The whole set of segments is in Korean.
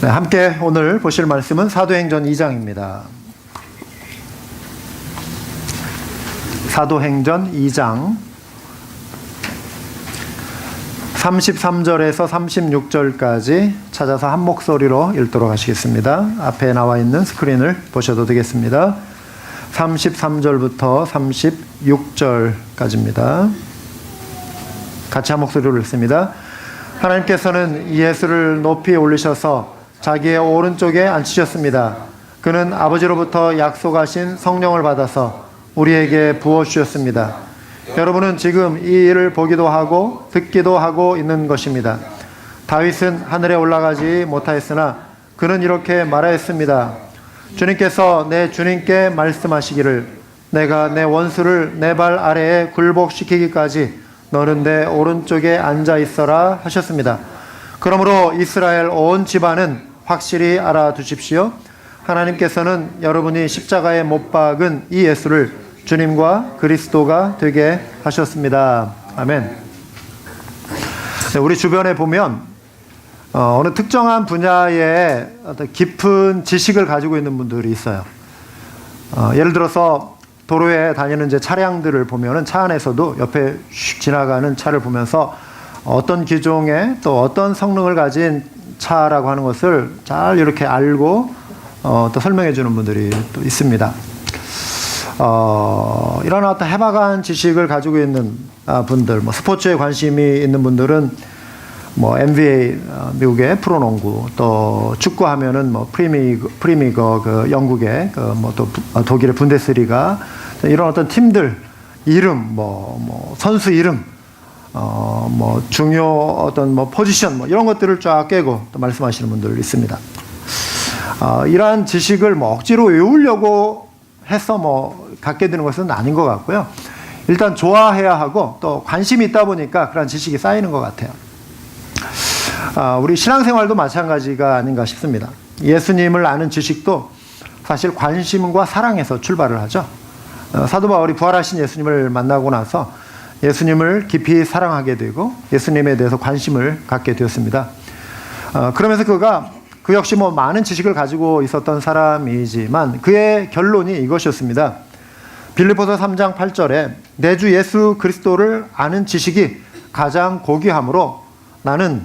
네, 함께 오늘 보실 말씀은 사도행전 2장입니다. 사도행전 2장 33절에서 36절까지 찾아서 한 목소리로 읽도록 하시겠습니다. 앞에 나와 있는 스크린을 보셔도 되겠습니다. 33절부터 36절까지입니다. 같이 한 목소리로 읽습니다. 하나님께서는 예수를 높이 올리셔서 자기의 오른쪽에 앉히셨습니다. 그는 아버지로부터 약속하신 성령을 받아서 우리에게 부어주셨습니다. 여러분은 지금 이 일을 보기도 하고 듣기도 하고 있는 것입니다. 다윗은 하늘에 올라가지 못하였으나 그는 이렇게 말하였습니다. 주님께서 내 주님께 말씀하시기를 내가 내 원수를 내 발 아래에 굴복시키기까지 너는 내 오른쪽에 앉아 있어라 하셨습니다. 그러므로 이스라엘 온 집안은 확실히 알아두십시오. 하나님께서는 여러분이 십자가에 못 박은 이 예수를 주님과 그리스도가 되게 하셨습니다. 아멘. 네, 우리 주변에 보면 어느 특정한 분야에 어떤 깊은 지식을 가지고 있는 분들이 있어요. 예를 들어서 도로에 다니는 이제 차량들을 보면은 차 안에서도 옆에 슉 지나가는 차를 보면서 어떤 기종의 또 어떤 성능을 가진 차라고 하는 것을 잘 이렇게 알고 또 설명해 주는 분들이 또 있습니다. 이런 어떤 해박한 지식을 가지고 있는 분들, 뭐 스포츠에 관심이 있는 분들은 뭐 NBA 미국의 프로농구, 또 축구하면은 뭐 프리미거 그 영국의 뭐 또 독일의 분데스리가 이런 어떤 팀들 이름, 뭐 선수 이름, 뭐 중요 어떤 뭐 포지션 뭐 이런 것들을 쫙 깨고 또 말씀하시는 분들 있습니다. 이러한 지식을 뭐 억지로 외우려고 해서 뭐 갖게 되는 것은 아닌 것 같고요. 일단 좋아해야 하고 또 관심이 있다 보니까 그런 지식이 쌓이는 것 같아요. 우리 신앙생활도 마찬가지가 아닌가 싶습니다. 예수님을 아는 지식도 사실 관심과 사랑에서 출발을 하죠. 사도 바울이 부활하신 예수님을 만나고 나서 예수님을 깊이 사랑하게 되고 예수님에 대해서 관심을 갖게 되었습니다. 그러면서 그 역시 뭐 많은 지식을 가지고 있었던 사람이지만 그의 결론이 이것이었습니다. 빌립보서 3장 8절에 내 주 예수 그리스도를 아는 지식이 가장 고귀하므로 나는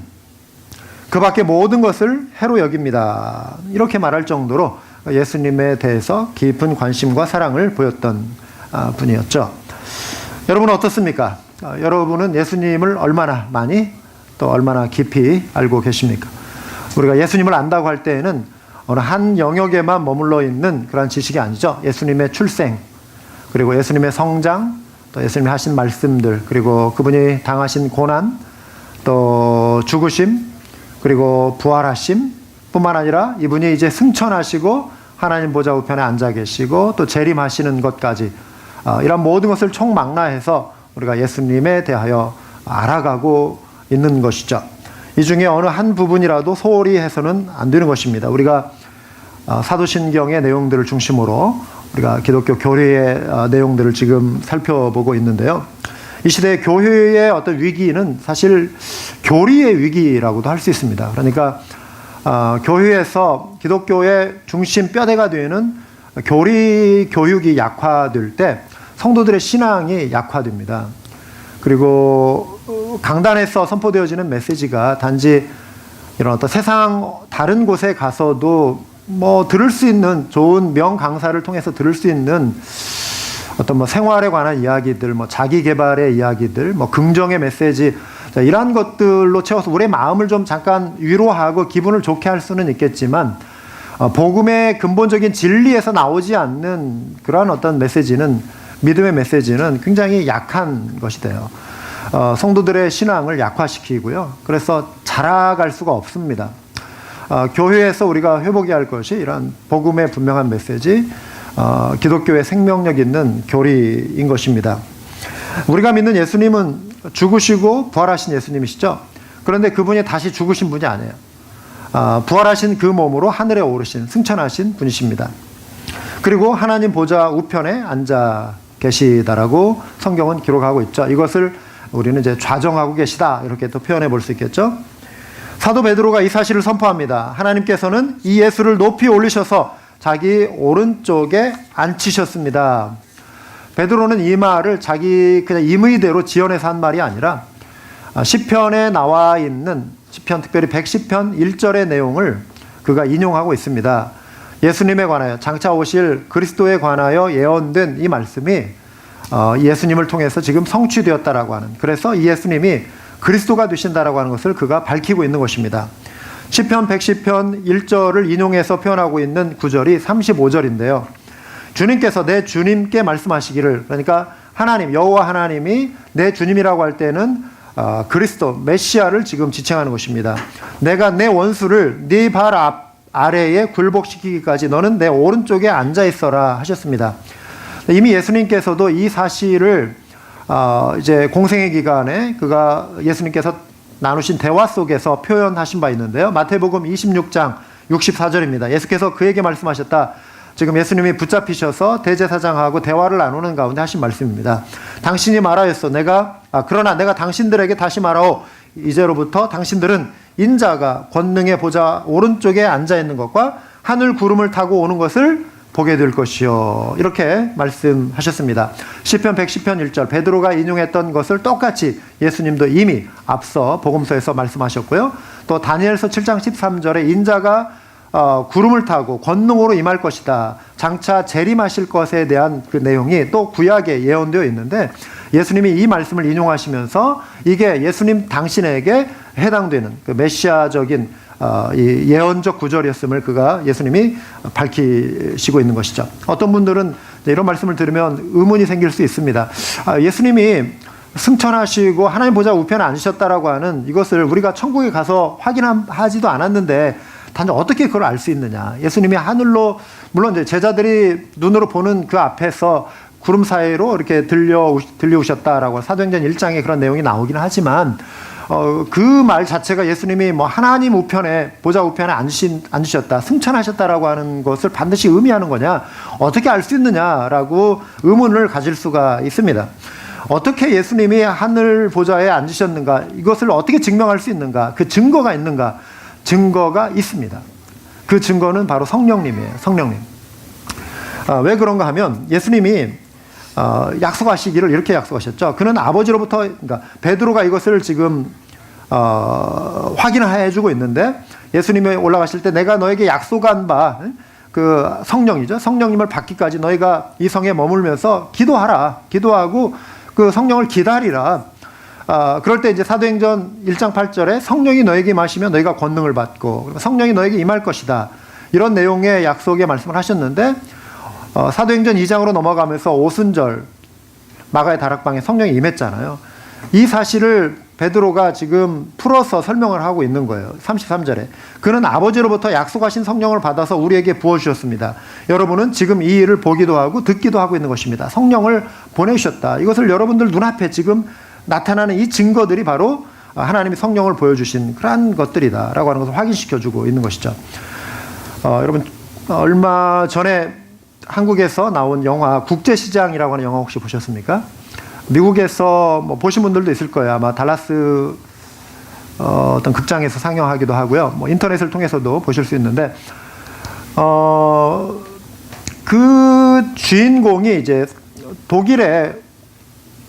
그 밖의 모든 것을 해로 여깁니다. 이렇게 말할 정도로 예수님에 대해서 깊은 관심과 사랑을 보였던 분이었죠. 여러분은 어떻습니까? 여러분은 예수님을 얼마나 많이 또 얼마나 깊이 알고 계십니까? 우리가 예수님을 안다고 할 때에는 어느 한 영역에만 머물러 있는 그런 지식이 아니죠. 예수님의 출생, 그리고 예수님의 성장, 또 예수님이 하신 말씀들, 그리고 그분이 당하신 고난, 또 죽으심, 그리고 부활하심 뿐만 아니라 이분이 이제 승천하시고 하나님 보좌 우편에 앉아 계시고 또 재림하시는 것까지 이런 모든 것을 총망라해서 우리가 예수님에 대하여 알아가고 있는 것이죠. 이 중에 어느 한 부분이라도 소홀히 해서는 안 되는 것입니다. 우리가 사도신경의 내용들을 중심으로 우리가 기독교 교회의 내용들을 지금 살펴보고 있는데요. 이 시대의 교회의 어떤 위기는 사실 교리의 위기라고도 할 수 있습니다. 그러니까 교회에서 기독교의 중심 뼈대가 되는 교리 교육이 약화될 때 성도들의 신앙이 약화됩니다. 그리고 강단에서 선포되어지는 메시지가 단지 이런 어떤 세상 다른 곳에 가서도 뭐 들을 수 있는 좋은 명강사를 통해서 들을 수 있는 어떤 뭐 생활에 관한 이야기들, 뭐 자기 개발의 이야기들, 뭐 긍정의 메시지, 자, 이러한 것들로 채워서 우리의 마음을 좀 잠깐 위로하고 기분을 좋게 할 수는 있겠지만 복음의 근본적인 진리에서 나오지 않는 그러한 어떤 메시지는, 믿음의 메시지는 굉장히 약한 것이 돼요. 성도들의 신앙을 약화시키고요. 그래서 자라갈 수가 없습니다. 교회에서 우리가 회복해야 할 것이 이런 복음의 분명한 메시지, 기독교의 생명력 있는 교리인 것입니다. 우리가 믿는 예수님은 죽으시고 부활하신 예수님이시죠. 그런데 그분이 다시 죽으신 분이 아니에요. 부활하신 그 몸으로 하늘에 오르신 승천하신 분이십니다. 그리고 하나님 보좌 우편에 앉아 계시다라고 성경은 기록하고 있죠. 이것을 우리는 이제 좌정하고 계시다 이렇게 또 표현해 볼 수 있겠죠. 사도 베드로가 이 사실을 선포합니다. 하나님께서는 이 예수를 높이 올리셔서 자기 오른쪽에 앉히셨습니다. 베드로는 이 말을 자기 그냥 임의대로 지어내서 한 말이 아니라 시편에 나와 있는 시편, 특별히 110편 1절의 내용을 그가 인용하고 있습니다. 예수님에 관하여, 장차 오실 그리스도에 관하여 예언된 이 말씀이 예수님을 통해서 지금 성취되었다라고 하는, 그래서 이 예수님이 그리스도가 되신다라고 하는 것을 그가 밝히고 있는 것입니다. 시편 110편 1절을 인용해서 표현하고 있는 구절이 35절인데요. 주님께서 내 주님께 말씀하시기를, 그러니까 하나님, 여호와 하나님이 내 주님이라고 할 때는 그리스도, 메시아를 지금 지칭하는 것입니다. 내가 내 원수를 네 발 아래에 굴복시키기까지 너는 내 오른쪽에 앉아 있어라 하셨습니다. 이미 예수님께서도 이 사실을 이제 공생의 기간에 그가 예수님께서 나누신 대화 속에서 표현하신 바 있는데요. 마태복음 26장 64절입니다. 예수께서 그에게 말씀하셨다. 지금 예수님이 붙잡히셔서 대제사장하고 대화를 나누는 가운데 하신 말씀입니다. 당신이 말하였어. 그러나 내가 당신들에게 다시 말하오. 이제로부터 당신들은 인자가 권능의 보좌 오른쪽에 앉아 있는 것과 하늘 구름을 타고 오는 것을 보게 될 것이요. 이렇게 말씀하셨습니다. 시편 110편 1절 베드로가 인용했던 것을 똑같이 예수님도 이미 앞서 복음서에서 말씀하셨고요. 또 다니엘서 7장 13절에 인자가 구름을 타고 권능으로 임할 것이다. 장차 재림하실 것에 대한 그 내용이 또 구약에 예언되어 있는데 예수님이 이 말씀을 인용하시면서 이게 예수님 당신에게 해당되는 그 메시아적인 이 예언적 구절이었음을 예수님이 밝히시고 있는 것이죠. 어떤 분들은 이런 말씀을 들으면 의문이 생길 수 있습니다. 예수님이 승천하시고 하나님 보좌 우편에 앉으셨다라고 하는 이것을 우리가 천국에 가서 확인하지도 않았는데 단지 어떻게 그걸 알 수 있느냐. 예수님이 하늘로, 물론 이제 제자들이 눈으로 보는 그 앞에서 구름 사이로 이렇게 들려오셨다라고 사도행전 1장에 그런 내용이 나오긴 하지만 그 말 자체가 예수님이 뭐 하나님 우편에, 보좌 우편에 앉으셨다, 승천하셨다라고 하는 것을 반드시 의미하는 거냐, 어떻게 알 수 있느냐라고 의문을 가질 수가 있습니다. 어떻게 예수님이 하늘 보좌에 앉으셨는가, 이것을 어떻게 증명할 수 있는가, 그 증거가 있는가? 증거가 있습니다. 그 증거는 바로 성령님이에요. 성령님. 왜 그런가 하면 예수님이 약속하시기를 이렇게 약속하셨죠. 그는 아버지로부터, 그러니까 베드로가 이것을 지금 확인해 주고 있는데 예수님이 올라가실 때 내가 너에게 약속한 바 그 성령이죠. 성령님을 받기까지 너희가 이 성에 머물면서 기도하라. 기도하고 그 성령을 기다리라. 그럴 때 이제 사도행전 1장 8절에 성령이 너에게 임하시면 너희가 권능을 받고 성령이 너에게 임할 것이다. 이런 내용의 약속의 말씀을 하셨는데 사도행전 2장으로 넘어가면서 오순절 마가의 다락방에 성령이 임했잖아요. 이 사실을 베드로가 지금 풀어서 설명을 하고 있는 거예요. 33절에. 그는 아버지로부터 약속하신 성령을 받아서 우리에게 부어주셨습니다. 여러분은 지금 이 일을 보기도 하고 듣기도 하고 있는 것입니다. 성령을 보내주셨다. 이것을 여러분들 눈앞에 지금 나타나는 이 증거들이 바로 하나님이 성령을 보여주신 그러한 것들이다라고 하는 것을 확인시켜주고 있는 것이죠. 여러분 얼마 전에 한국에서 나온 영화 국제시장이라고 하는 영화 혹시 보셨습니까? 미국에서 뭐 보신 분들도 있을 거예요. 아마 달라스 어떤 극장에서 상영하기도 하고요. 뭐 인터넷을 통해서도 보실 수 있는데 그 주인공이 이제 독일의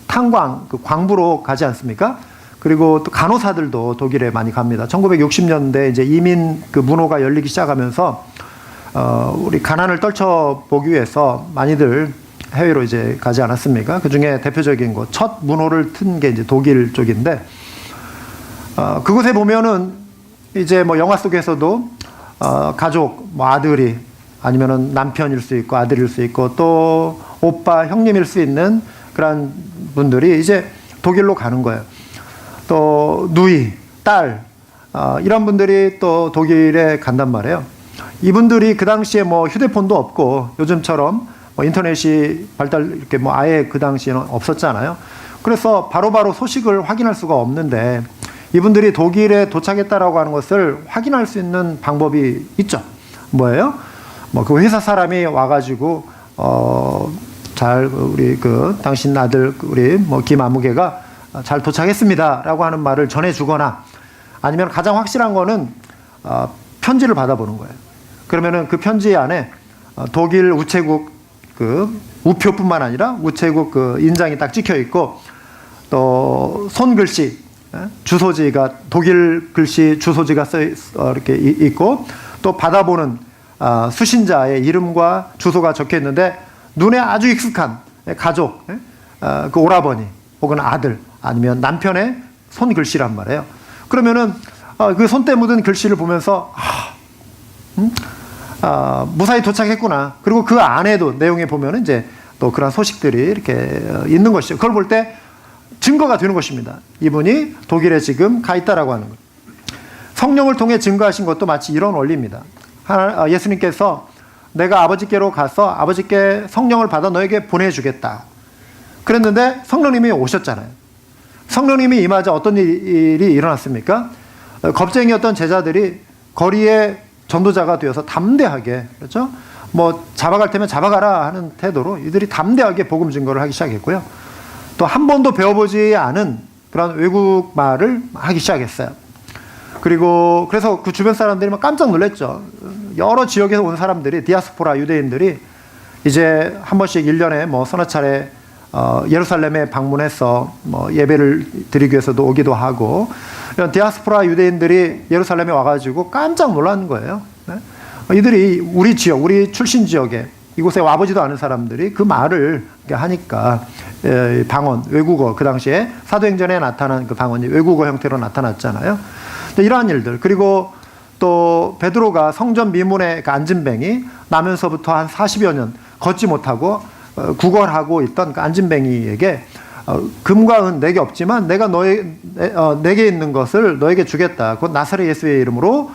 탄광, 그 광부로 가지 않습니까? 그리고 또 간호사들도 독일에 많이 갑니다. 1960년대 이제 이민 그 문호가 열리기 시작하면서 우리 가난을 떨쳐보기 위해서 많이들 해외로 이제 가지 않았습니까? 그 중에 대표적인 곳, 첫 문호를 튼 게 이제 독일 쪽인데, 그곳에 보면은 이제 뭐 영화 속에서도 가족, 뭐 아들이 아니면은 남편일 수 있고 아들일 수 있고 또 오빠, 형님일 수 있는 그런 분들이 이제 독일로 가는 거예요. 또 누이, 딸, 이런 분들이 또 독일에 간단 말이에요. 이분들이 그 당시에 뭐 휴대폰도 없고 요즘처럼 뭐 인터넷이 이렇게 뭐 아예 그 당시에는 없었잖아요. 그래서 바로바로 소식을 확인할 수가 없는데 이분들이 독일에 도착했다라고 하는 것을 확인할 수 있는 방법이 있죠. 뭐예요? 뭐 그 회사 사람이 와가지고 우리 당신 아들 우리 뭐 김아무개가 잘 도착했습니다라고 하는 말을 전해주거나 아니면 가장 확실한 거는 편지를 받아보는 거예요. 그러면은 그 편지 안에 독일 우체국 그 우표뿐만 아니라 우체국 그 인장이 딱 찍혀 있고, 또 손글씨, 주소지가 독일 글씨 주소지가 이렇게 있고, 또 받아보는 수신자의 이름과 주소가 적혀 있는데 눈에 아주 익숙한 가족, 그 오라버니 혹은 아들 아니면 남편의 손글씨란 말이에요. 그러면은 그 손때 묻은 글씨를 보면서 무사히 도착했구나. 그리고 그 안에도 내용에 보면은 이제 또 그런 소식들이 이렇게 있는 것이죠. 그걸 볼 때 증거가 되는 것입니다. 이분이 독일에 지금 가 있다라고 하는 것. 성령을 통해 증거하신 것도 마치 이런 원리입니다. 예수님께서 내가 아버지께로 가서 아버지께 성령을 받아 너에게 보내주겠다 그랬는데 성령님이 오셨잖아요. 성령님이 임하자 어떤 일이 일어났습니까? 겁쟁이였던 제자들이 거리에 전도자가 되어서 담대하게, 그렇죠? 뭐 잡아갈 테면 잡아가라 하는 태도로 이들이 담대하게 복음 증거를 하기 시작했고요. 또 한 번도 배워보지 않은 그런 외국 말을 하기 시작했어요. 그리고 그래서 그 주변 사람들이 막 깜짝 놀랐죠. 여러 지역에서 온 사람들이, 디아스포라 유대인들이 이제 한 번씩 1년에 뭐 서너 차례 예루살렘에 방문해서 뭐 예배를 드리기 위해서도 오기도 하고, 이런 디아스포라 유대인들이 예루살렘에 와가지고 깜짝 놀라는 거예요. 네? 이들이 우리 지역, 우리 출신 지역에 이곳에 와보지도 않은 사람들이 그 말을 하니까 방언, 외국어, 그 당시에 사도행전에 나타난 그 방언이 외국어 형태로 나타났잖아요. 이러한 일들, 그리고 또 베드로가 성전 미문에 앉은뱅이 나면서부터 한 40여 년 걷지 못하고 구걸하고 있던 그 앉은뱅이에게 금과 은 내게 없지만 내가 내게 있는 것을 너에게 주겠다. 곧 나사렛 예수의 이름으로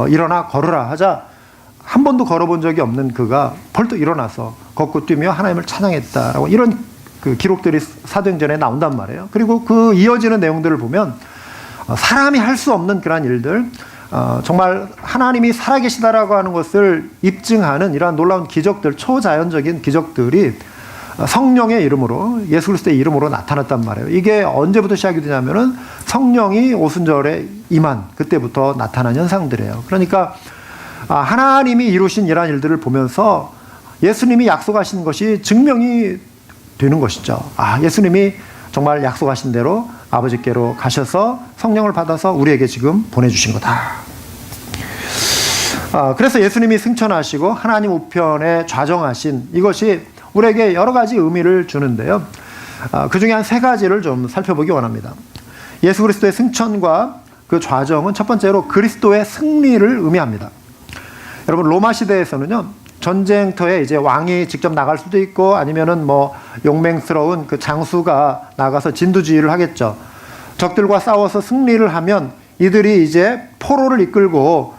일어나 걸으라 하자, 한 번도 걸어본 적이 없는 그가 벌떡 일어나서 걷고 뛰며 하나님을 찬양했다라고 이런 그 기록들이 사도행전에 나온단 말이에요. 그리고 그 이어지는 내용들을 보면 사람이 할 수 없는 그러한 일들, 정말 하나님이 살아계시다라고 하는 것을 입증하는 이러한 놀라운 기적들, 초자연적인 기적들이 성령의 이름으로, 예수 그리스도의 이름으로 나타났단 말이에요. 이게 언제부터 시작이 되냐면은 성령이 오순절에 임한 그때부터 나타난 현상들이에요. 그러니까 하나님이 이루신 이러한 일들을 보면서 예수님이 약속하신 것이 증명이 되는 것이죠. 예수님이 정말 약속하신 대로 아버지께로 가셔서 성령을 받아서 우리에게 지금 보내주신 거다. 그래서 예수님이 승천하시고 하나님 우편에 좌정하신 이것이 우리에게 여러 가지 의미를 주는데요. 그 중에 한 3가지를 좀 살펴보기 원합니다. 예수 그리스도의 승천과 그 좌정은 첫 번째로 그리스도의 승리를 의미합니다. 여러분, 로마 시대에서는요, 전쟁터에 이제 왕이 직접 나갈 수도 있고 아니면은 뭐 용맹스러운 그 장수가 나가서 진두지휘를 하겠죠. 적들과 싸워서 승리를 하면 이들이 이제 포로를 이끌고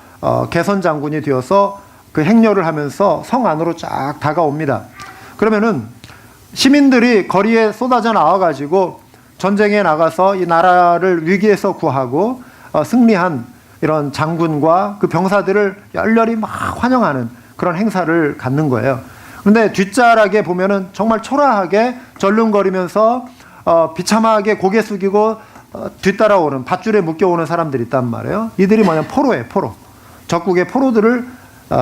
개선 장군이 되어서 그 행렬을 하면서 성 안으로 쫙 다가옵니다. 그러면은 시민들이 거리에 쏟아져 나와가지고 전쟁에 나가서 이 나라를 위기에서 구하고 승리한 이런 장군과 그 병사들을 열렬히 막 환영하는 그런 행사를 갖는 거예요. 그런데 뒷자락에 보면은 정말 초라하게 절름거리면서 비참하게 고개 숙이고 뒤따라오는, 밧줄에 묶여오는 사람들이 있단 말이에요. 이들이 뭐냐면 포로예요, 포로. 적국의 포로들을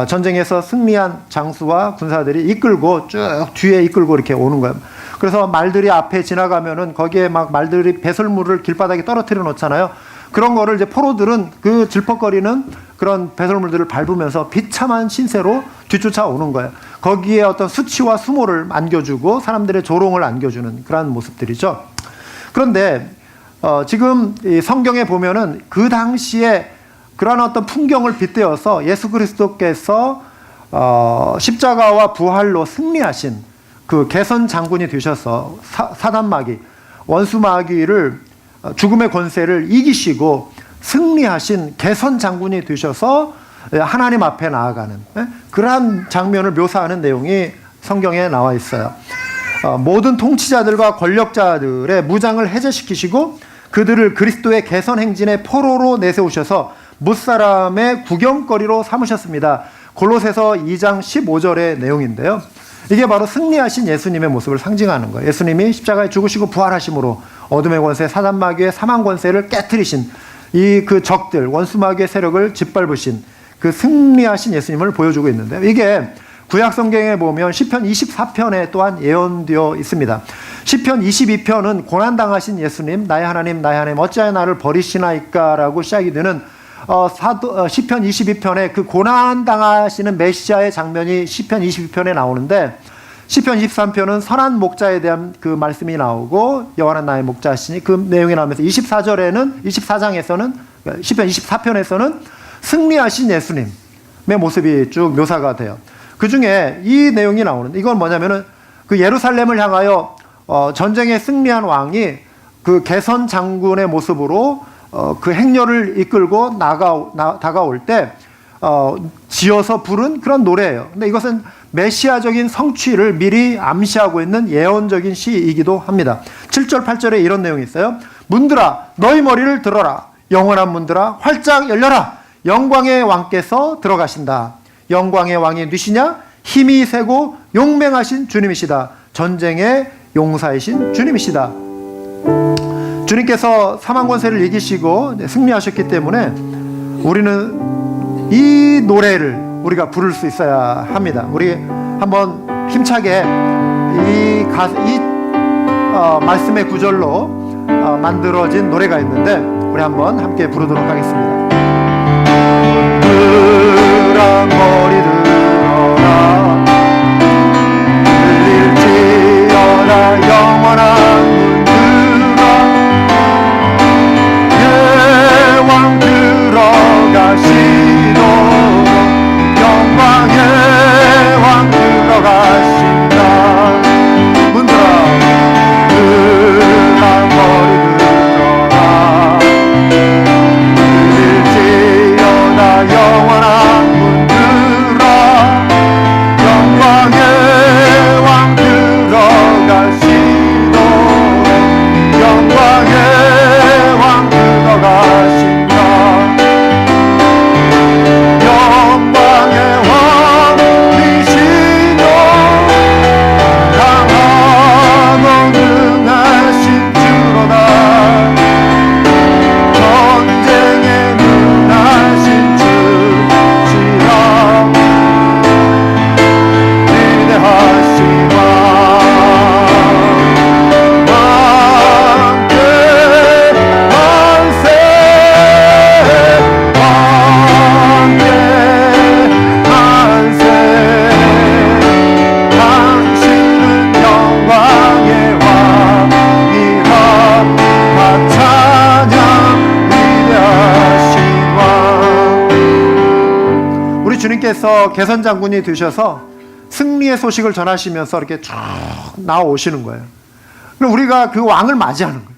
전쟁에서 승리한 장수와 군사들이 이끌고 쭉 뒤에 이끌고 이렇게 오는 거예요. 그래서 말들이 앞에 지나가면은 거기에 막 말들이 배설물을 길바닥에 떨어뜨려 놓잖아요. 그런 거를 이제 포로들은 그 질퍽거리는 그런 배설물들을 밟으면서 비참한 신세로 뒤쫓아오는 거예요. 거기에 어떤 수치와 수모를 안겨주고 사람들의 조롱을 안겨주는 그런 모습들이죠. 그런데 지금 이 성경에 보면은 그 당시에 그러한 어떤 풍경을 빗대어서 예수 그리스도께서 십자가와 부활로 승리하신 그 개선 장군이 되셔서 사단 마귀, 원수 마귀를 죽음의 권세를 이기시고 승리하신 개선 장군이 되셔서 하나님 앞에 나아가는 그러한 장면을 묘사하는 내용이 성경에 나와 있어요. 모든 통치자들과 권력자들의 무장을 해제시키시고 그들을 그리스도의 개선 행진의 포로로 내세우셔서 무사람의 구경거리로 삼으셨습니다. 골로새서 2장 15절의 내용인데요. 이게 바로 승리하신 예수님의 모습을 상징하는 거예요. 예수님이 십자가에 죽으시고 부활하심으로 어둠의 권세, 사단 마귀의 사망 권세를 깨트리신 이 그 적들, 원수마귀의 세력을 짓밟으신 그 승리하신 예수님을 보여주고 있는데요. 이게 구약 성경에 보면 시편 24편에 또한 예언되어 있습니다. 시편 22편은 고난당하신 예수님, 나의 하나님, 나의 하나님, 어찌하여 나를 버리시나이까라고 시작이 되는 시편 22편에 그 고난당하시는 메시아의 장면이 시편 22편에 나오는데, 시편 23편은 선한 목자에 대한 그 말씀이 나오고 여호와는 나의 목자시니 그 내용이 나오면서 24장에서는 시편 24편에서는 승리하신 예수님의 모습이 쭉 묘사가 돼요. 그 중에 이 내용이 나오는데, 이건 뭐냐면은 그 예루살렘을 향하여 전쟁에 승리한 왕이 그 개선 장군의 모습으로 그 행렬을 이끌고 다가올 때 지어서 부른 그런 노래예요. 근데 이것은 메시아적인 성취를 미리 암시하고 있는 예언적인 시이기도 합니다. 7절 8절에 이런 내용이 있어요. 문들아 너희 머리를 들어라. 영원한 문들아 활짝 열려라. 영광의 왕께서 들어가신다. 영광의 왕이 누시냐? 힘이 세고 용맹하신 주님이시다. 전쟁의 용사이신 주님이시다. 주님께서 사망 권세를 이기시고 승리하셨기 때문에 우리는 이 노래를 우리가 부를 수 있어야 합니다. 우리 한번 힘차게 이 말씀의 구절로 만들어진 노래가 있는데 우리 한번 함께 부르도록 하겠습니다. 문들아 머리 들어라. 들릴지어다 영원한 왕 들어가시도록 영광의 왕 들어가신다. 문들아 머리 들어라. 들릴지어다 영원한 문들아 영광의 왕 들어가시도록 영광의 왕 들어가신다. 주님께서 개선 장군이 되셔서 승리의 소식을 전하시면서 이렇게 쭉 나오시는 거예요. 그럼 우리가 그 왕을 맞이하는 거예요.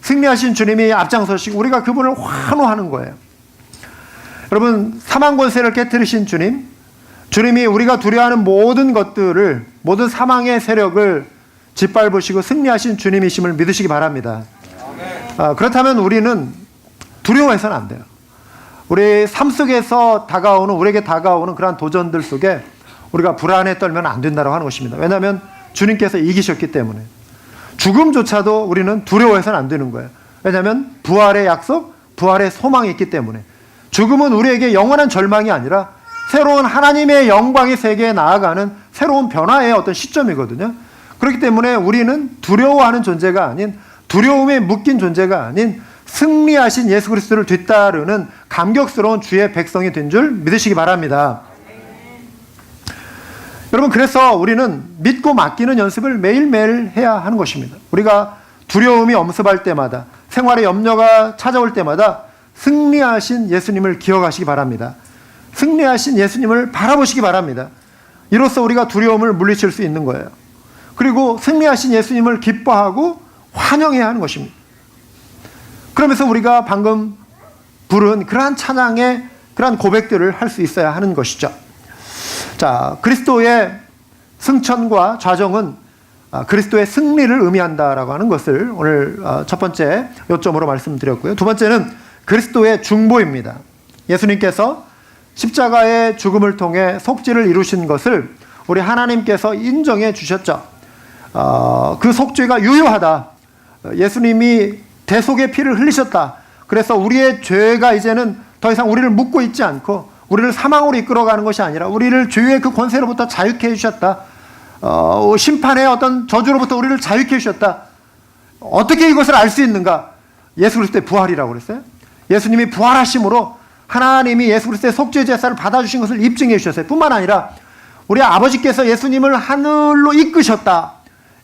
승리하신 주님이 앞장서시고 우리가 그분을 환호하는 거예요. 여러분, 사망 권세를 깨뜨리신 주님이 우리가 두려워하는 모든 것들을, 모든 사망의 세력을 짓밟으시고 승리하신 주님이심을 믿으시기 바랍니다. 그렇다면 우리는 두려워해서는 안 돼요. 우리 삶 속에서 우리에게 다가오는 그러한 도전들 속에 우리가 불안에 떨면 안 된다고 하는 것입니다. 왜냐하면 주님께서 이기셨기 때문에. 죽음조차도 우리는 두려워해서는 안 되는 거예요. 왜냐하면 부활의 약속, 부활의 소망이 있기 때문에. 죽음은 우리에게 영원한 절망이 아니라 새로운 하나님의 영광의 세계에 나아가는 새로운 변화의 어떤 시점이거든요. 그렇기 때문에 우리는 두려워하는 존재가 아닌, 두려움에 묶인 존재가 아닌 승리하신 예수 그리스도를 뒤따르는 감격스러운 주의 백성이 된 줄 믿으시기 바랍니다. 여러분, 그래서 우리는 믿고 맡기는 연습을 매일매일 해야 하는 것입니다. 우리가 두려움이 엄습할 때마다, 생활의 염려가 찾아올 때마다 승리하신 예수님을 기억하시기 바랍니다. 승리하신 예수님을 바라보시기 바랍니다. 이로써 우리가 두려움을 물리칠 수 있는 거예요. 그리고 승리하신 예수님을 기뻐하고 환영해야 하는 것입니다. 그러면서 우리가 방금 부른 그러한 찬양의 그러한 고백들을 할 수 있어야 하는 것이죠. 자, 그리스도의 승천과 좌정은 그리스도의 승리를 의미한다라고 하는 것을 오늘 첫 번째 요점으로 말씀드렸고요. 두 번째는 그리스도의 중보입니다. 예수님께서 십자가의 죽음을 통해 속죄를 이루신 것을 우리 하나님께서 인정해 주셨죠. 그 속죄가 유효하다. 예수님이 대속의 피를 흘리셨다. 그래서 우리의 죄가 이제는 더 이상 우리를 묶고 있지 않고 우리를 사망으로 이끌어가는 것이 아니라 우리를 죄의 그 권세로부터 자유케 해주셨다. 심판의 어떤 저주로부터 우리를 자유케 해주셨다. 어떻게 이것을 알 수 있는가? 예수 그리스도의 부활이라고 그랬어요. 예수님이 부활하심으로 하나님이 예수 그리스도의 속죄 제사를 받아주신 것을 입증해 주셨어요. 뿐만 아니라 우리 아버지께서 예수님을 하늘로 이끄셨다.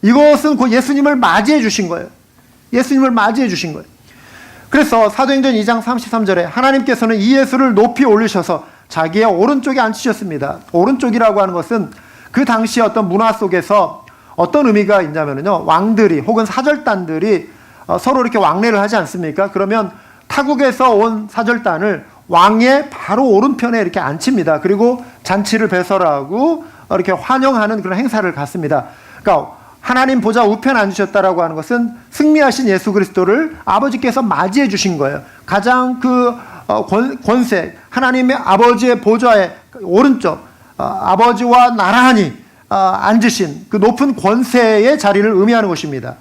이것은 곧 예수님을 맞이해 주신 거예요. 예수님을 맞이해 주신 거예요. 그래서 사도행전 2장 33절에 하나님께서는 이 예수를 높이 올리셔서 자기의 오른쪽에 앉히셨습니다. 오른쪽이라고 하는 것은 그 당시 어떤 문화 속에서 어떤 의미가 있냐면요, 왕들이 혹은 사절단들이 서로 이렇게 왕래를 하지 않습니까? 그러면 타국에서 온 사절단을 왕의 바로 오른편에 이렇게 앉힙니다. 그리고 잔치를 배설하고 이렇게 환영하는 그런 행사를 갖습니다. 그러니까 하나님 보좌 우편에 앉으셨다라고 하는 것은 승리하신 예수 그리스도를 아버지께서 맞이해 주신 거예요. 가장 그 권세, 하나님의 아버지의 보좌의 오른쪽, 아버지와 나란히 앉으신 그 높은 권세의 자리를 의미하는 것입니다.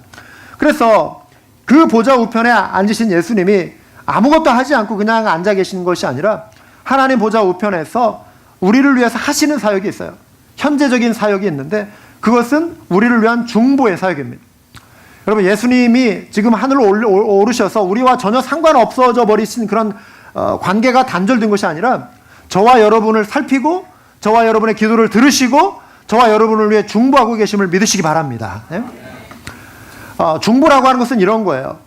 그래서 그 보좌 우편에 앉으신 예수님이 아무것도 하지 않고 그냥 앉아 계시는 것이 아니라 하나님 보좌 우편에서 우리를 위해서 하시는 사역이 있어요. 현재적인 사역이 있는데 그것은 우리를 위한 중보의 사역입니다. 여러분, 예수님이 지금 하늘로 오르셔서 우리와 전혀 상관없어져 버리신 그런 관계가 단절된 것이 아니라 저와 여러분을 살피고 저와 여러분의 기도를 들으시고 저와 여러분을 위해 중보하고 계심을 믿으시기 바랍니다. 네? 중보라고 하는 것은 이런 거예요.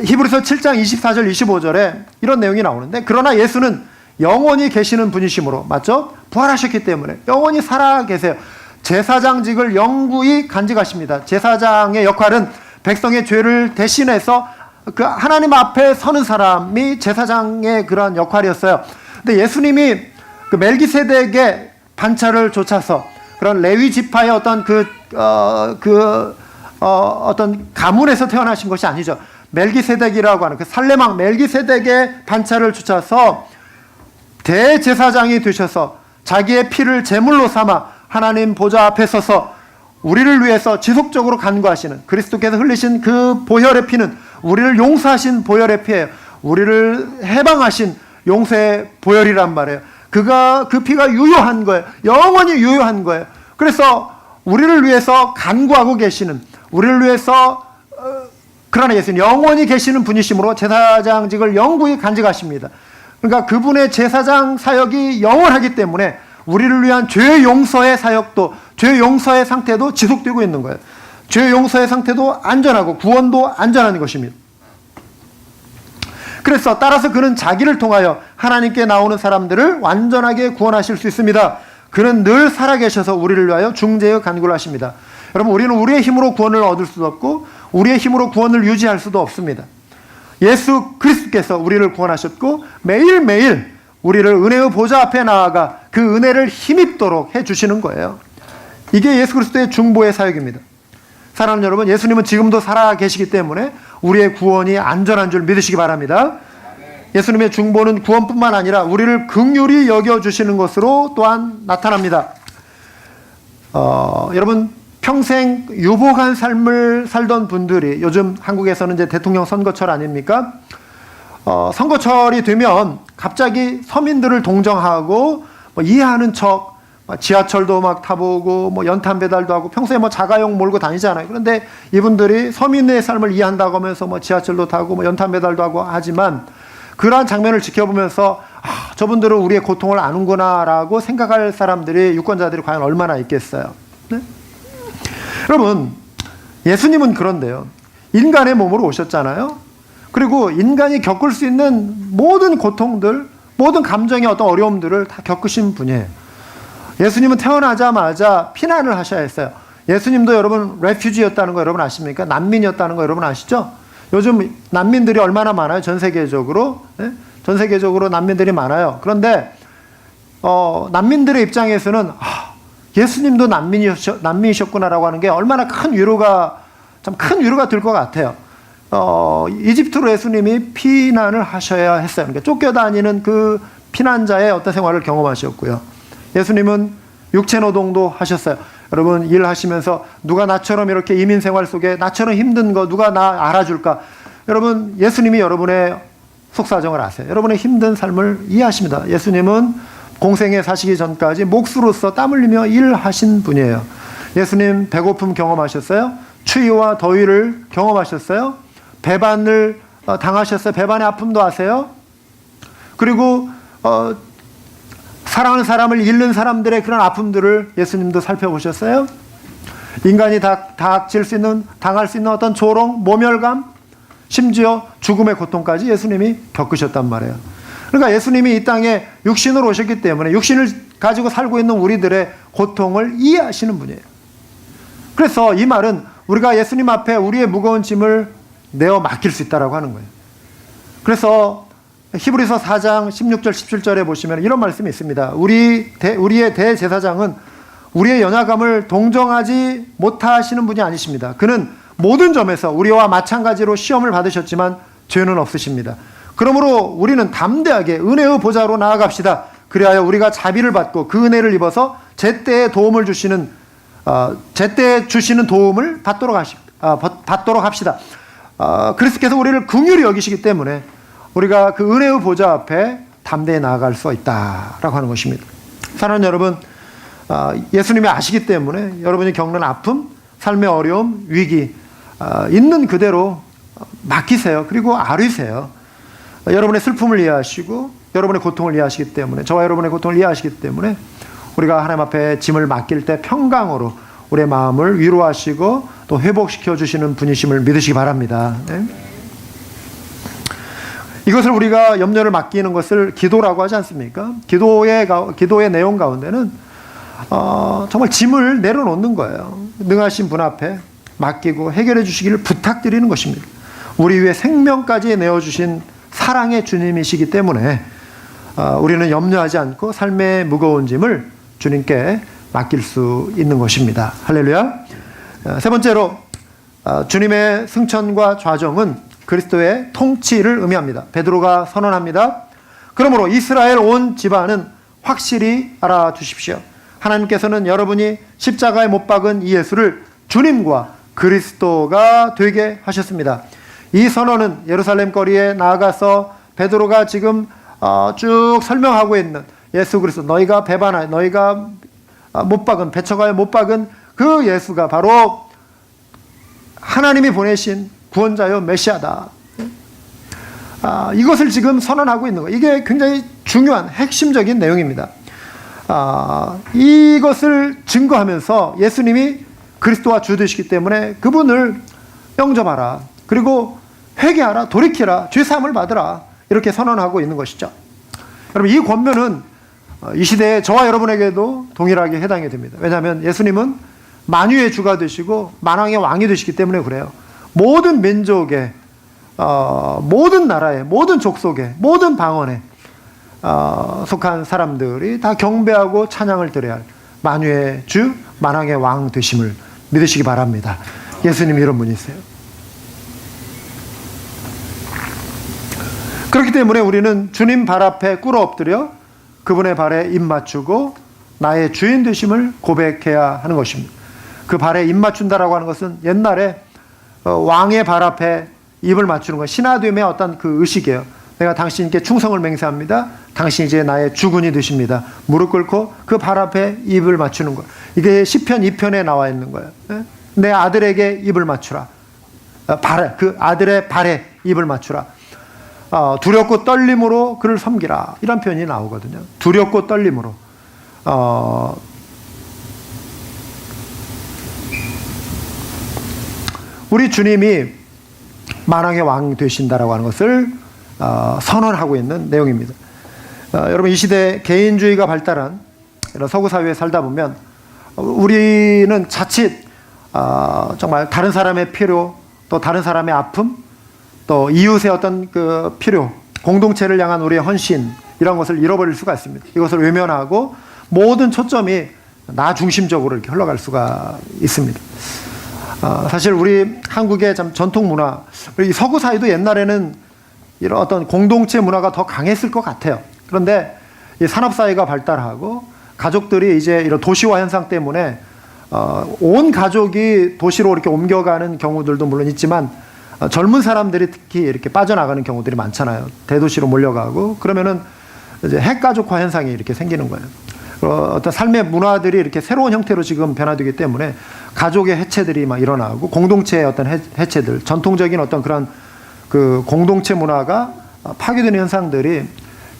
히브리서 7장 24절 25절에 이런 내용이 나오는데, 그러나 예수는 영원히 계시는 분이시므로, 맞죠? 부활하셨기 때문에 영원히 살아 계세요. 제사장직을 영구히 간직하십니다. 제사장의 역할은 백성의 죄를 대신해서 그 하나님 앞에 서는 사람이 제사장의 그런 역할이었어요. 근데 예수님이 그 멜기세덱의 반차를 좇아서 그런 레위 지파의 어떤 어떤 가문에서 태어나신 것이 아니죠. 멜기세덱이라고 하는 그 살레망 멜기세덱의 반차를 좇아서 대제사장이 되셔서 자기의 피를 제물로 삼아 하나님 보좌 앞에 서서 우리를 위해서 지속적으로 간구하시는, 그리스도께서 흘리신 그 보혈의 피는 우리를 용서하신 보혈의 피예요. 우리를 해방하신 용서의 보혈이란 말이에요. 그 피가 유효한 거예요. 영원히 유효한 거예요. 그래서 우리를 위해서 간구하고 계시는, 우리를 위해서 그러나 예수님 영원히 계시는 분이시므로 제사장직을 영구히 간직하십니다. 그러니까 그분의 제사장 사역이 영원하기 때문에 우리를 위한 죄 용서의 사역도, 죄 용서의 상태도 지속되고 있는 거예요. 죄 용서의 상태도 안전하고 구원도 안전한 것입니다. 그래서 따라서 그는 자기를 통하여 하나님께 나오는 사람들을 완전하게 구원하실 수 있습니다. 그는 늘 살아계셔서 우리를 위하여 중재의 간구를 하십니다. 여러분, 우리는 우리의 힘으로 구원을 얻을 수도 없고 우리의 힘으로 구원을 유지할 수도 없습니다. 예수 그리스도께서 우리를 구원하셨고 매일매일 우리를 은혜의 보좌 앞에 나아가 그 은혜를 힘입도록 해주시는 거예요. 이게 예수 그리스도의 중보의 사역입니다. 사랑하는 여러분, 예수님은 지금도 살아 계시기 때문에 우리의 구원이 안전한 줄 믿으시기 바랍니다. 예수님의 중보는 구원뿐만 아니라 우리를 긍휼히 여겨주시는 것으로 또한 나타납니다. 여러분, 평생 유복한 삶을 살던 분들이, 요즘 한국에서는 이제 대통령 선거철 아닙니까? 선거철이 되면 갑자기 서민들을 동정하고 이해하는 척 지하철도 막 타보고 연탄 배달도 하고 평소에 자가용 몰고 다니잖아요. 그런데 이분들이 서민의 삶을 이해한다고 하면서 지하철도 타고 연탄 배달도 하고 하지만 그러한 장면을 지켜보면서 저분들은 우리의 고통을 아는구나라고 생각할 사람들이, 유권자들이 과연 얼마나 있겠어요. 네? 여러분, 예수님은 그런데요, 인간의 몸으로 오셨잖아요. 그리고 인간이 겪을 수 있는 모든 고통들, 모든 감정의 어떤 어려움들을 다 겪으신 분이에요. 예수님은 태어나자마자 피난을 하셔야 했어요. 예수님도 여러분 레퓨지였다는 거 여러분 아십니까? 난민이었다는 거 여러분 아시죠? 요즘 난민들이 얼마나 많아요? 전 세계적으로. 네? 전 세계적으로 난민들이 많아요. 그런데 난민들의 입장에서는 예수님도 난민이셨구나라고 하는 게 얼마나 큰 위로가 될 것 같아요. 이집트로 예수님이 피난을 하셔야 했어요. 그러니까 쫓겨다니는 그 피난자의 어떤 생활을 경험하셨고요. 예수님은 육체 노동도 하셨어요. 여러분, 일하시면서 누가 나처럼 이렇게 이민 생활 속에 나처럼 힘든 거 누가 나 알아줄까? 여러분, 예수님이 여러분의 속사정을 아세요. 여러분의 힘든 삶을 이해하십니다. 예수님은 공생에 사시기 전까지 몫으로서 땀 흘리며 일하신 분이에요. 예수님 배고픔 경험하셨어요? 추위와 더위를 경험하셨어요? 배반을 당하셨어요? 배반의 아픔도 아세요? 그리고 사랑하는 사람을 잃는 사람들의 그런 아픔들을 예수님도 살펴보셨어요? 인간이 당할 수 있는 어떤 조롱, 모멸감, 심지어 죽음의 고통까지 예수님이 겪으셨단 말이에요. 그러니까 예수님이 이 땅에 육신으로 오셨기 때문에 육신을 가지고 살고 있는 우리들의 고통을 이해하시는 분이에요. 그래서 이 말은 우리가 예수님 앞에 우리의 무거운 짐을 내어 맡길 수 있다라고 하는 거예요. 그래서 히브리서 4장 16절 17절에 보시면 이런 말씀이 있습니다. 우리의 대제사장은 우리의 연약함을 동정하지 못하시는 분이 아니십니다. 그는 모든 점에서 우리와 마찬가지로 시험을 받으셨지만 죄는 없으십니다. 그러므로 우리는 담대하게 은혜의 보좌로 나아갑시다. 그리하여 우리가 자비를 받고 그 은혜를 입어서 제때에 주시는 도움을 받도록 합시다. 그리스도께서 우리를 긍휼히 여기시기 때문에 우리가 그 은혜의 보좌 앞에 담대히 나아갈 수 있다라고 하는 것입니다. 사랑하는 여러분, 예수님이 아시기 때문에 여러분이 겪는 아픔, 삶의 어려움, 위기 있는 그대로 맡기세요. 그리고 아뢰세요. 여러분의 슬픔을 이해하시고 여러분의 고통을 이해하시기 때문에, 저와 여러분의 고통을 이해하시기 때문에 우리가 하나님 앞에 짐을 맡길 때 평강으로 우리의 마음을 위로하시고 또 회복시켜 주시는 분이심을 믿으시기 바랍니다. 네? 이것을 우리가 염려를 맡기는 것을 기도라고 하지 않습니까? 기도의 내용 가운데는 정말 짐을 내려놓는 거예요. 능하신 분 앞에 맡기고 해결해 주시기를 부탁드리는 것입니다. 우리 위해 생명까지 내어주신 사랑의 주님이시기 때문에 우리는 염려하지 않고 삶의 무거운 짐을 주님께 맡길 수 있는 것입니다. 할렐루야. 세 번째로 주님의 승천과 좌정은 그리스도의 통치를 의미합니다. 베드로가 선언합니다. 그러므로 이스라엘 온 집안은 확실히 알아두십시오. 하나님께서는 여러분이 십자가에 못 박은 이 예수를 주님과 그리스도가 되게 하셨습니다. 이 선언은 예루살렘 거리에 나아가서 베드로가 지금 쭉 설명하고 있는 예수 그리스도, 너희가 못 박은, 배처가에 못 박은 그 예수가 바로 하나님이 보내신 구원자요 메시아다. 이것을 지금 선언하고 있는 거예요. 이게 굉장히 중요한 핵심적인 내용입니다. 이것을 증거하면서 예수님이 그리스도와 주 되시기 때문에 그분을 영접하라. 그리고 회개하라. 돌이키라. 죄사함을 받으라. 이렇게 선언하고 있는 것이죠. 여러분, 이 권면은 이 시대에 저와 여러분에게도 동일하게 해당이 됩니다. 왜냐하면 예수님은 만유의 주가 되시고 만왕의 왕이 되시기 때문에 그래요. 모든 민족의, 모든 나라의, 모든 족속의, 모든 방언에 속한 사람들이 다 경배하고 찬양을 드려야 할 만유의 주, 만왕의 왕 되심을 믿으시기 바랍니다. 예수님이 이런 분이세요. 그렇기 때문에 우리는 주님 발 앞에 꿇어 엎드려 그분의 발에 입 맞추고 나의 주인 되심을 고백해야 하는 것입니다. 그 발에 입 맞춘다라고 하는 것은 옛날에 왕의 발 앞에 입을 맞추는 것, 신하됨의 어떤 그 의식이에요. 내가 당신께 충성을 맹세합니다. 당신이 이제 나의 주군이 되십니다. 무릎 꿇고 그 발 앞에 입을 맞추는 것. 이게 시편 2편에 나와 있는 거예요. 내 아들에게 입을 맞추라. 그 아들의 발에 입을 맞추라. 두렵고 떨림으로 그를 섬기라. 이런 표현이 나오거든요. 두렵고 떨림으로. 우리 주님이 만왕의 왕 되신다라고 하는 것을 선언하고 있는 내용입니다. 여러분, 이 시대 개인주의가 발달한 이런 서구 사회에 살다 보면 우리는 자칫 정말 다른 사람의 필요, 또 다른 사람의 아픔, 또 이웃의 어떤 그 필요, 공동체를 향한 우리의 헌신, 이런 것을 잃어버릴 수가 있습니다. 이것을 외면하고 모든 초점이 나 중심적으로 이렇게 흘러갈 수가 있습니다. 사실 우리 한국의 참 전통 문화, 우리 서구 사회도 옛날에는 이런 어떤 공동체 문화가 더 강했을 것 같아요. 그런데 이 산업사회가 발달하고 가족들이 이제 이런 도시화 현상 때문에 온 가족이 도시로 이렇게 옮겨가는 경우들도 물론 있지만 젊은 사람들이 특히 이렇게 빠져나가는 경우들이 많잖아요. 대도시로 몰려가고 그러면은 이제 핵가족화 현상이 이렇게 생기는 거예요. 어떤 삶의 문화들이 이렇게 새로운 형태로 지금 변화되기 때문에 가족의 해체들이 막 일어나고 공동체의 어떤 해체들, 전통적인 어떤 그런 그 공동체 문화가 파괴되는 현상들이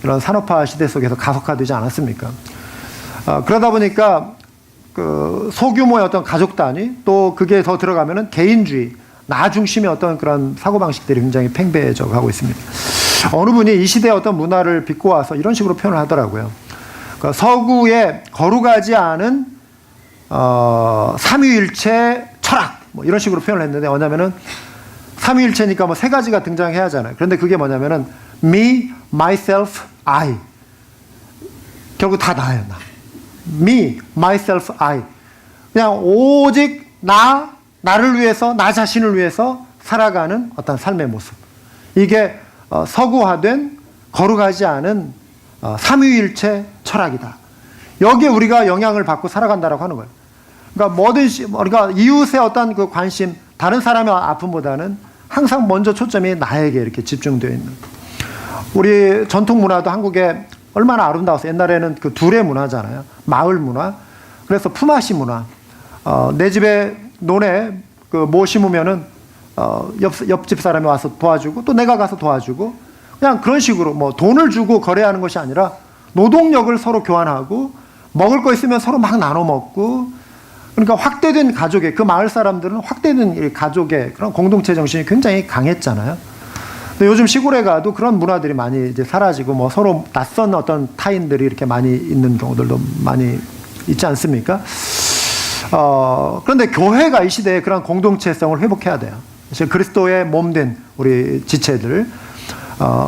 이런 산업화 시대 속에서 가속화되지 않았습니까? 그러다 보니까 그 소규모의 어떤 가족 단위 또 그게 더 들어가면은 개인주의, 나 중심의 어떤 그런 사고방식들이 굉장히 팽배해져 가고 있습니다. 어느 분이 이 시대의 어떤 문화를 빚고 와서 이런 식으로 표현을 하더라고요. 그러니까 서구에 거룩하지 않은 삼위일체 철학 뭐 이런 식으로 표현을 했는데 뭐냐면은 삼위일체니까 뭐 세 가지가 등장해야 하잖아요. 그런데 그게 뭐냐면은 me, myself, I. 결국 다 나예요. 나. me, myself, I. 그냥 오직 나를 위해서, 나 자신을 위해서 살아가는 어떤 삶의 모습. 이게 서구화된 거룩하지 않은 삼위일체 철학이다. 여기에 우리가 영향을 받고 살아간다라고 하는 거예요. 그러니까 우리가 이웃의 어떤 그 관심, 다른 사람의 아픔보다는 항상 먼저 초점이 나에게 이렇게 집중되어 있는. 우리 전통 문화도 한국에 얼마나 아름다워서 옛날에는 그 둘의 문화잖아요. 마을 문화. 그래서 품앗이 문화. 내 집에 논에 그 뭐 심으면은 옆집 사람이 와서 도와주고 또 내가 가서 도와주고 그냥 그런 식으로 뭐 돈을 주고 거래하는 것이 아니라 노동력을 서로 교환하고 먹을 거 있으면 서로 막 나눠 먹고 그러니까 확대된 가족의 그 마을 사람들은 확대된 가족의 그런 공동체 정신이 굉장히 강했잖아요. 근데 요즘 시골에 가도 그런 문화들이 많이 이제 사라지고 뭐 서로 낯선 어떤 타인들이 이렇게 많이 있는 경우들도 많이 있지 않습니까? 그런데 교회가 이 시대에 그런 공동체성을 회복해야 돼요. 그리스도의 몸된 우리 지체들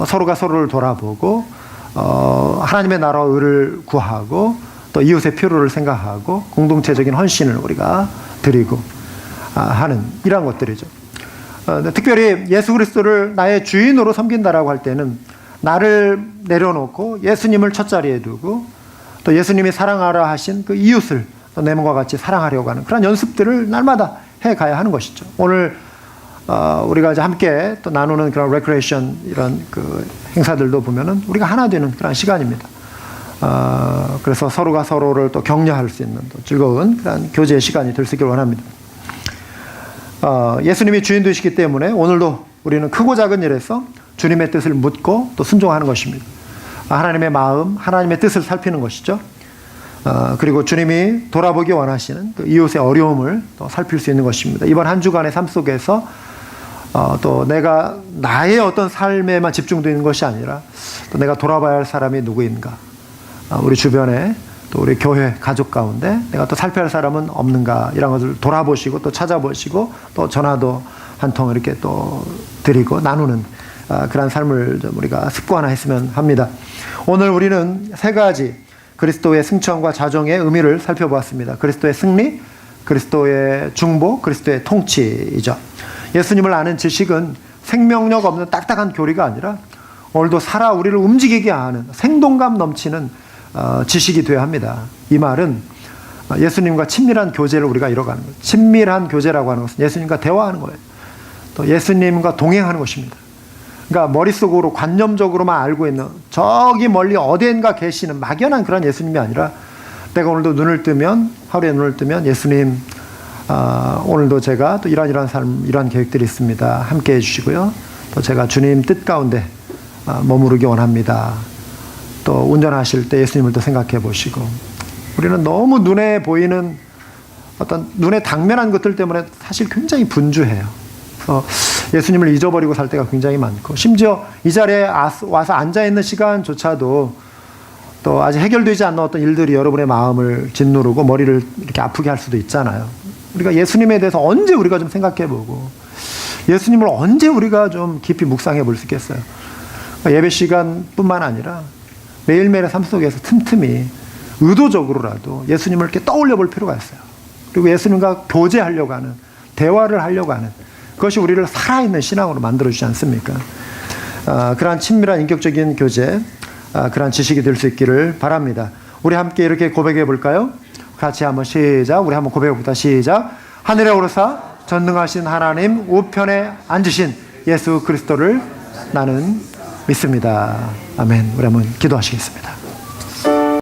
서로가 서로를 돌아보고 하나님의 나라와 의를 구하고 또 이웃의 필요를 생각하고 공동체적인 헌신을 우리가 드리고 하는 이러한 것들이죠. 특별히 예수 그리스도를 나의 주인으로 섬긴다라고 할 때는 나를 내려놓고 예수님을 첫 자리에 두고 또 예수님이 사랑하라 하신 그 이웃을 또 내 몸과 같이 사랑하려고 하는 그런 연습들을 날마다 해가야 하는 것이죠. 오늘 우리가 이제 함께 또 나누는 그런 레크레이션 이런 그 행사들도 보면은 우리가 하나 되는 그런 시간입니다. 그래서 서로가 서로를 또 격려할 수 있는 또 즐거운 그런 교제의 시간이 될 수 있기를 원합니다. 예수님이 주인 되시기 때문에 오늘도 우리는 크고 작은 일에서 주님의 뜻을 묻고 또 순종하는 것입니다. 하나님의 마음, 하나님의 뜻을 살피는 것이죠. 그리고 주님이 돌아보기 원하시는 그 이웃의 어려움을 또 살필 수 있는 것입니다. 이번 한 주간의 삶 속에서 또 내가 나의 어떤 삶에만 집중되어 있는 것이 아니라 또 내가 돌아봐야 할 사람이 누구인가, 우리 주변에 또 우리 교회 가족 가운데 내가 또 살펴야 할 사람은 없는가, 이런 것을 돌아보시고 또 찾아보시고 또 전화도 한 통 이렇게 또 드리고 나누는 그런 삶을 좀 우리가 습관화했으면 합니다. 오늘 우리는 세 가지 그리스도의 승천과 자정의 의미를 살펴보았습니다. 그리스도의 승리, 그리스도의 중보, 그리스도의 통치이죠. 예수님을 아는 지식은 생명력 없는 딱딱한 교리가 아니라 오늘도 살아 우리를 움직이게 하는 생동감 넘치는 지식이 되어야 합니다. 이 말은 예수님과 친밀한 교제를 우리가 이뤄가는 거예요. 친밀한 교제라고 하는 것은 예수님과 대화하는 거예요. 또 예수님과 동행하는 것입니다. 그러니까 머릿속으로 관념적으로만 알고 있는 저기 멀리 어디엔가 계시는 막연한 그런 예수님이 아니라 내가 오늘도 눈을 뜨면, 하루에 눈을 뜨면 예수님, 오늘도 제가 또 이러한 삶, 이러한 계획들이 있습니다. 함께 해주시고요. 또 제가 주님 뜻 가운데 머무르기 원합니다. 또 운전하실 때 예수님을 또 생각해 보시고, 우리는 너무 눈에 보이는 어떤 눈에 당면한 것들 때문에 사실 굉장히 분주해요. 예수님을 잊어버리고 살 때가 굉장히 많고, 심지어 이 자리에 와서 앉아있는 시간조차도 또 아직 해결되지 않는 어떤 일들이 여러분의 마음을 짓누르고 머리를 이렇게 아프게 할 수도 있잖아요. 우리가 예수님에 대해서 언제 우리가 좀 생각해보고 예수님을 언제 우리가 좀 깊이 묵상해 볼 수 있겠어요. 예배 시간뿐만 아니라 매일매일의 삶 속에서 틈틈이 의도적으로라도 예수님을 이렇게 떠올려 볼 필요가 있어요. 그리고 예수님과 교제하려고 하는, 대화를 하려고 하는, 그것이 우리를 살아있는 신앙으로 만들어주지 않습니까? 그러한 친밀한 인격적인 교제, 그러한 지식이 될 수 있기를 바랍니다. 우리 함께 이렇게 고백해 볼까요? 같이 한번 시작. 우리 한번 고백해보다 시작. 하늘에 오르사 전능하신 하나님 우편에 앉으신 예수 그리스도를 나는 믿습니다. 아멘. 우리 한번 기도하시겠습니다.